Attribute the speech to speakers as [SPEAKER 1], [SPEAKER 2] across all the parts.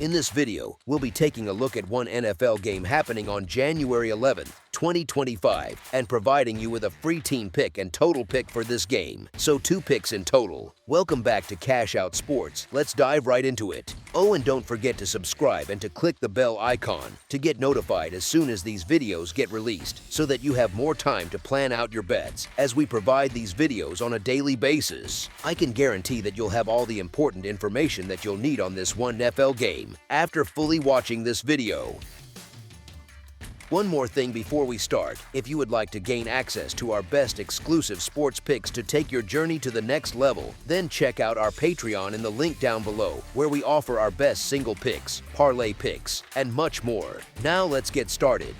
[SPEAKER 1] In this video, we'll be taking a look at one NFL game happening on January 11th, 2025, and providing you with a free team pick and total pick for this game, so 2 picks in total. Welcome back to Cash Out Sports. Let's dive right into it. Oh, and don't forget to subscribe and to click the bell icon to get notified as soon as these videos get released, so that you have more time to plan out your bets as we provide these videos on a daily basis. I can guarantee that you'll have all the important information that you'll need on this one NFL game after fully watching this video. One more thing before we start, if you would like to gain access to our best exclusive sports picks to take your journey to the next level, then check out our Patreon in the link down below, where we offer our best single picks, parlay picks, and much more. Now let's get started.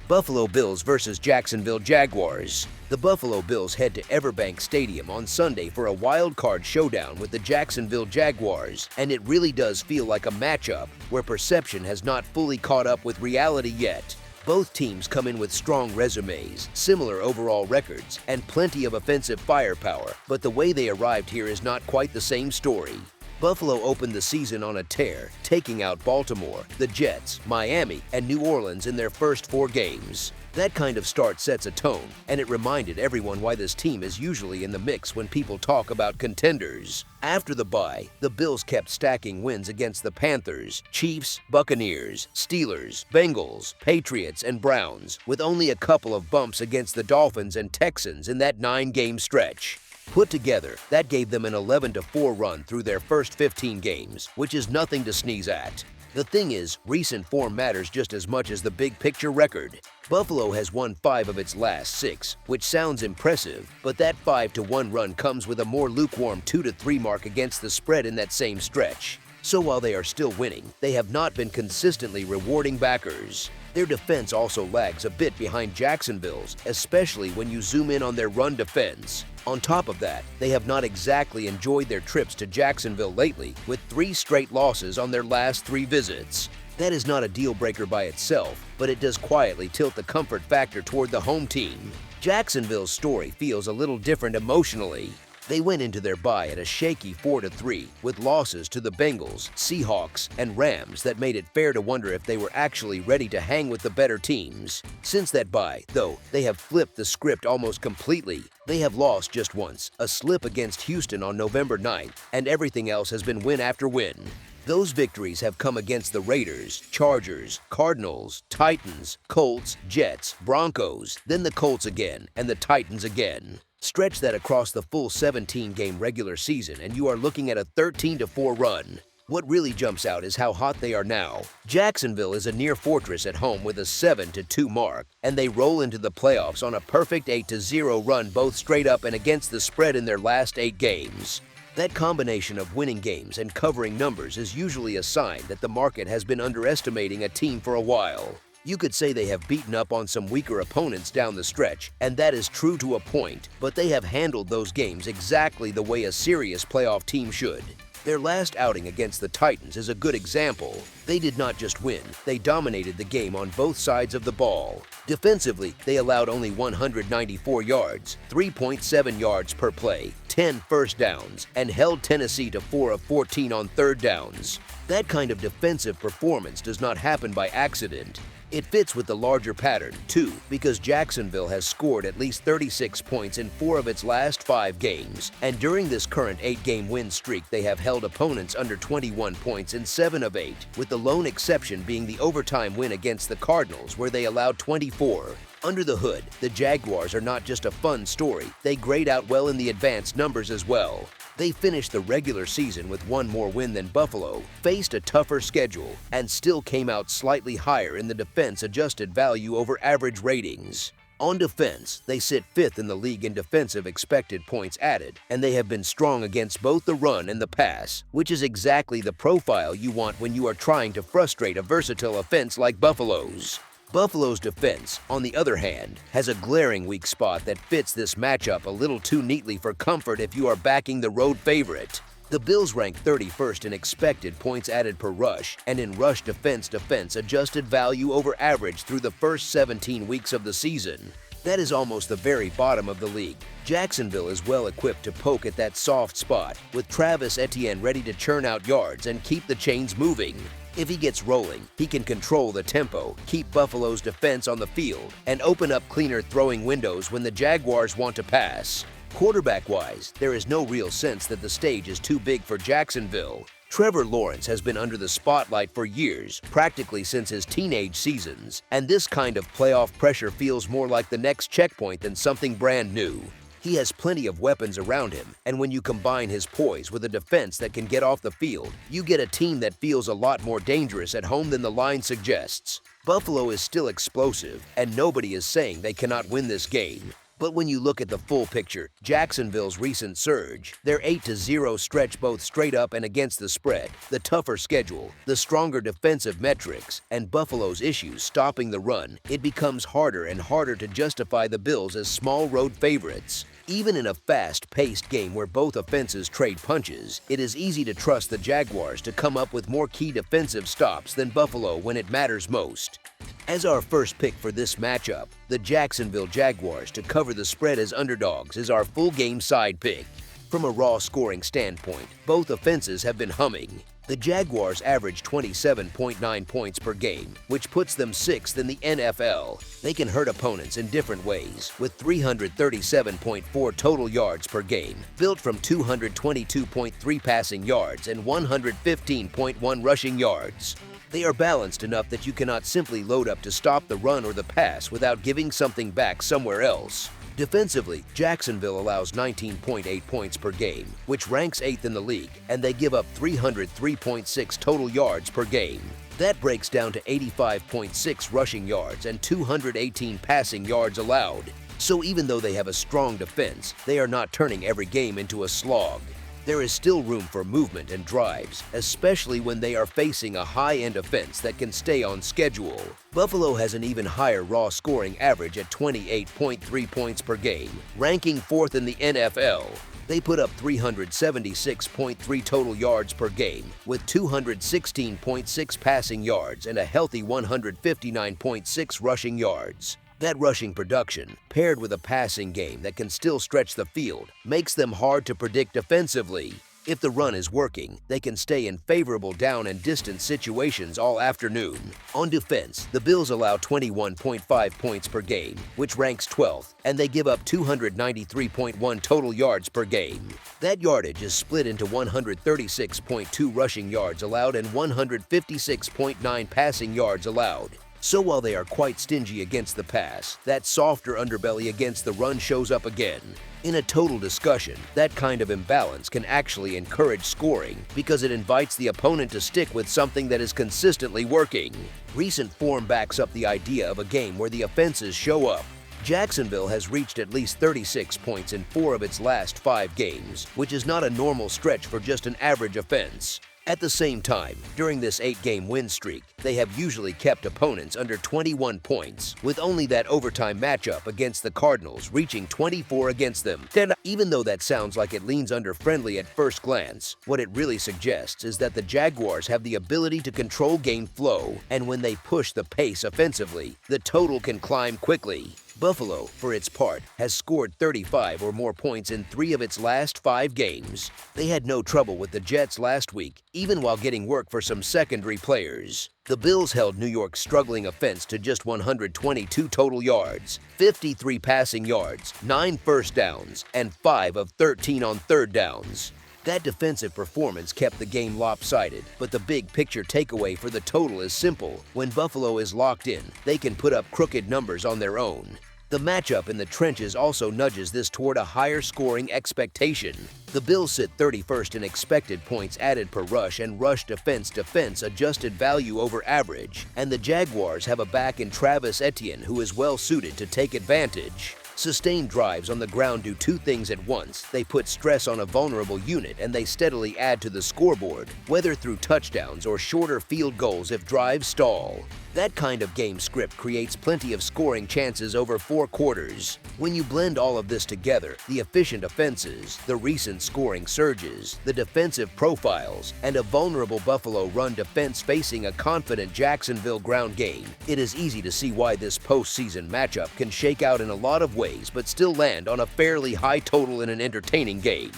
[SPEAKER 1] Buffalo Bills versus Jacksonville Jaguars. The Buffalo Bills head to Everbank Stadium on Sunday for a wild card showdown with the Jacksonville Jaguars, and it really does feel like a matchup where perception has not fully caught up with reality yet. Both teams come in with strong resumes, similar overall records, and plenty of offensive firepower, but the way they arrived here is not quite the same story. Buffalo opened the season on a tear, taking out Baltimore, the Jets, Miami, and New Orleans in their first 4 games. That kind of start sets a tone, and it reminded everyone why this team is usually in the mix when people talk about contenders. After the bye, the Bills kept stacking wins against the Panthers, Chiefs, Buccaneers, Steelers, Bengals, Patriots, and Browns, with only a couple of bumps against the Dolphins and Texans in that 9-game stretch. Put together, that gave them an 11-4 run through their first 15 games, which is nothing to sneeze at. The thing is, recent form matters just as much as the big picture record. Buffalo has won 5 of its last 6, which sounds impressive, but that 5-1 run comes with a more lukewarm 2-3 mark against the spread in that same stretch. So while they are still winning, they have not been consistently rewarding backers. Their defense also lags a bit behind Jacksonville's, especially when you zoom in on their run defense. On top of that, they have not exactly enjoyed their trips to Jacksonville lately, with 3 straight losses on their last 3 visits. That is not a deal breaker by itself, but it does quietly tilt the comfort factor toward the home team. Jacksonville's story feels a little different emotionally. They went into their bye at a shaky 4-3, with losses to the Bengals, Seahawks, and Rams that made it fair to wonder if they were actually ready to hang with the better teams. Since that bye, though, they have flipped the script almost completely. They have lost just once, a slip against Houston on November 9th, and everything else has been win after win. Those victories have come against the Raiders, Chargers, Cardinals, Titans, Colts, Jets, Broncos, then the Colts again, and the Titans again. Stretch that across the full 17-game regular season and you are looking at a 13-4 run. What really jumps out is how hot they are now. Jacksonville is a near fortress at home with a 7-2 mark, and they roll into the playoffs on a perfect 8-0 run both straight up and against the spread in their last 8 games. That combination of winning games and covering numbers is usually a sign that the market has been underestimating a team for a while. You could say they have beaten up on some weaker opponents down the stretch, and that is true to a point, but they have handled those games exactly the way a serious playoff team should. Their last outing against the Titans is a good example. They did not just win, they dominated the game on both sides of the ball. Defensively, they allowed only 194 yards, 3.7 yards per play, 10 first downs, and held Tennessee to 4 of 14 on third downs. That kind of defensive performance does not happen by accident. It fits with the larger pattern, too, because Jacksonville has scored at least 36 points in 4 of its last 5 games, and during this current 8-game win streak they have held opponents under 21 points in 7 of 8, with the lone exception being the overtime win against the Cardinals where they allowed 24. Under the hood, the Jaguars are not just a fun story, they grade out well in the advanced numbers as well. They finished the regular season with 1 more win than Buffalo, faced a tougher schedule, and still came out slightly higher in the defense-adjusted value over average ratings. On defense, they sit 5th in the league in defensive expected points added, and they have been strong against both the run and the pass, which is exactly the profile you want when you are trying to frustrate a versatile offense like Buffalo's. Buffalo's defense, on the other hand, has a glaring weak spot that fits this matchup a little too neatly for comfort if you are backing the road favorite. The Bills rank 31st in expected points added per rush and in rush defense adjusted value over average through the first 17 weeks of the season. That is almost the very bottom of the league. Jacksonville is well equipped to poke at that soft spot, with Travis Etienne ready to churn out yards and keep the chains moving. If he gets rolling, he can control the tempo, keep Buffalo's defense on the field, and open up cleaner throwing windows when the Jaguars want to pass. Quarterback-wise, there is no real sense that the stage is too big for Jacksonville. Trevor Lawrence has been under the spotlight for years, practically since his teenage seasons, and this kind of playoff pressure feels more like the next checkpoint than something brand new. He has plenty of weapons around him, and when you combine his poise with a defense that can get off the field, you get a team that feels a lot more dangerous at home than the line suggests. Buffalo is still explosive, and nobody is saying they cannot win this game. But when you look at the full picture, Jacksonville's recent surge, their 8-0 stretch both straight up and against the spread, the tougher schedule, the stronger defensive metrics, and Buffalo's issues stopping the run, it becomes harder and harder to justify the Bills as small road favorites. Even in a fast-paced game where both offenses trade punches, it is easy to trust the Jaguars to come up with more key defensive stops than Buffalo when it matters most. As our first pick for this matchup, the Jacksonville Jaguars to cover the spread as underdogs is our full game side pick. From a raw scoring standpoint, both offenses have been humming. The Jaguars average 27.9 points per game, which puts them 6th in the NFL. They can hurt opponents in different ways, with 337.4 total yards per game, built from 222.3 passing yards and 115.1 rushing yards. They are balanced enough that you cannot simply load up to stop the run or the pass without giving something back somewhere else. Defensively, Jacksonville allows 19.8 points per game, which ranks 8th in the league, and they give up 303.6 total yards per game. That breaks down to 85.6 rushing yards and 218 passing yards allowed. So even though they have a strong defense, they are not turning every game into a slog. There is still room for movement and drives, especially when they are facing a high-end offense that can stay on schedule. Buffalo has an even higher raw scoring average at 28.3 points per game, ranking 4th in the NFL. They put up 376.3 total yards per game, with 216.6 passing yards and a healthy 159.6 rushing yards. That rushing production, paired with a passing game that can still stretch the field, makes them hard to predict defensively. If the run is working, they can stay in favorable down and distance situations all afternoon. On defense, the Bills allow 21.5 points per game, which ranks 12th, and they give up 293.1 total yards per game. That yardage is split into 136.2 rushing yards allowed and 156.9 passing yards allowed. So while they are quite stingy against the pass, that softer underbelly against the run shows up again. In a total discussion, that kind of imbalance can actually encourage scoring because it invites the opponent to stick with something that is consistently working. Recent form backs up the idea of a game where the offenses show up. Jacksonville has reached at least 36 points in 4 of its last 5 games, which is not a normal stretch for just an average offense. At the same time, during this 8-game win streak, they have usually kept opponents under 21 points, with only that overtime matchup against the Cardinals reaching 24 against them. Even though that sounds like it leans under friendly at first glance, what it really suggests is that the Jaguars have the ability to control game flow, and when they push the pace offensively, the total can climb quickly. Buffalo, for its part, has scored 35 or more points in 3 of its last 5 games. They had no trouble with the Jets last week, even while getting work for some secondary players. The Bills held New York's struggling offense to just 122 total yards, 53 passing yards, 9 first downs, and 5 of 13 on third downs. That defensive performance kept the game lopsided, but the big picture takeaway for the total is simple. When Buffalo is locked in, they can put up crooked numbers on their own. The matchup in the trenches also nudges this toward a higher scoring expectation. The Bills sit 31st in expected points added per rush and rush defense adjusted value over average, and the Jaguars have a back in Travis Etienne who is well suited to take advantage. Sustained drives on the ground do two things at once. They put stress on a vulnerable unit and they steadily add to the scoreboard, whether through touchdowns or shorter field goals if drives stall. That kind of game script creates plenty of scoring chances over 4 quarters. When you blend all of this together, the efficient offenses, the recent scoring surges, the defensive profiles, and a vulnerable Buffalo run defense facing a confident Jacksonville ground game, it is easy to see why this postseason matchup can shake out in a lot of ways but still land on a fairly high total in an entertaining game.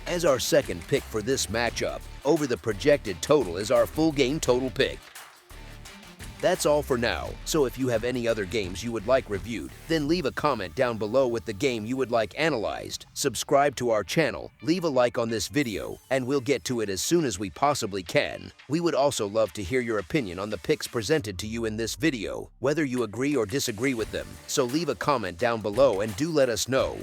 [SPEAKER 1] As our second pick for this matchup, over the projected total is our full game total pick. That's all for now, so if you have any other games you would like reviewed, then leave a comment down below with the game you would like analyzed, subscribe to our channel, leave a like on this video, and we'll get to it as soon as we possibly can. We would also love to hear your opinion on the picks presented to you in this video, whether you agree or disagree with them, so leave a comment down below and do let us know.